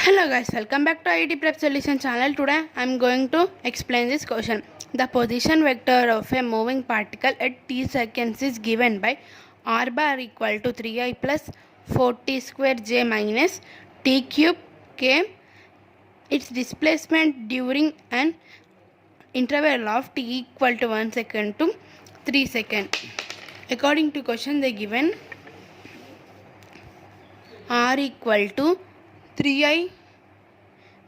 Hello guys, welcome back to IT Prep Solution channel. Today I am going to explain this question. The position vector of a moving particle at t seconds is given by r bar equal to 3i plus 4t square j minus t cube k. Its displacement during an interval of t equal to 1 second to 3 seconds. According to question they given r equal to 3i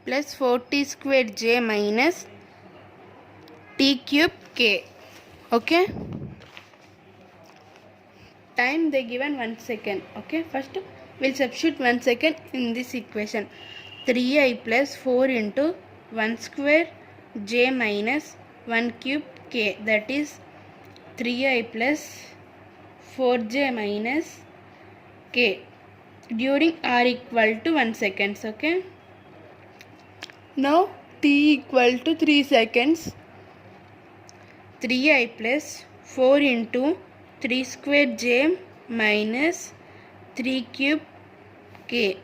plus 4t square j minus t cube k. Okay, time they given 1 second. Okay, first we'll substitute 1 second in this equation. 3i plus 4 into 1 square j minus 1 cube k, that is 3i plus 4j minus k during r equal to 1 seconds. Okay, now t equal to 3 seconds. 3i plus 4 into 3 square j minus 3 cube k,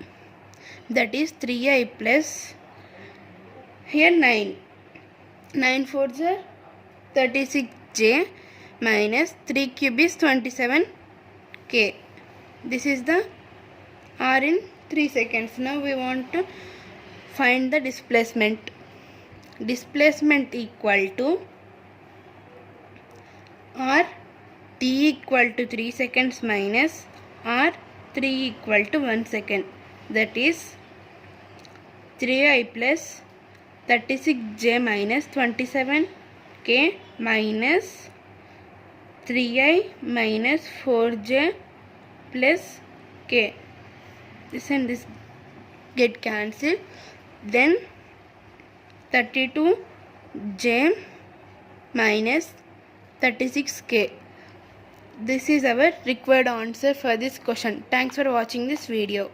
that is 3i plus here 9 4s are 36j minus 3 cube is 27k. This is the r in 3 seconds. Now we want to find the displacement. Displacement equal to r t equal to 3 seconds minus r 3 equal to 1 second, that is 3i plus 36j minus 27k minus 3i minus 4j plus k. This and this get cancelled, then 32j minus 36k. This is our required answer for this question. Thanks for watching this video.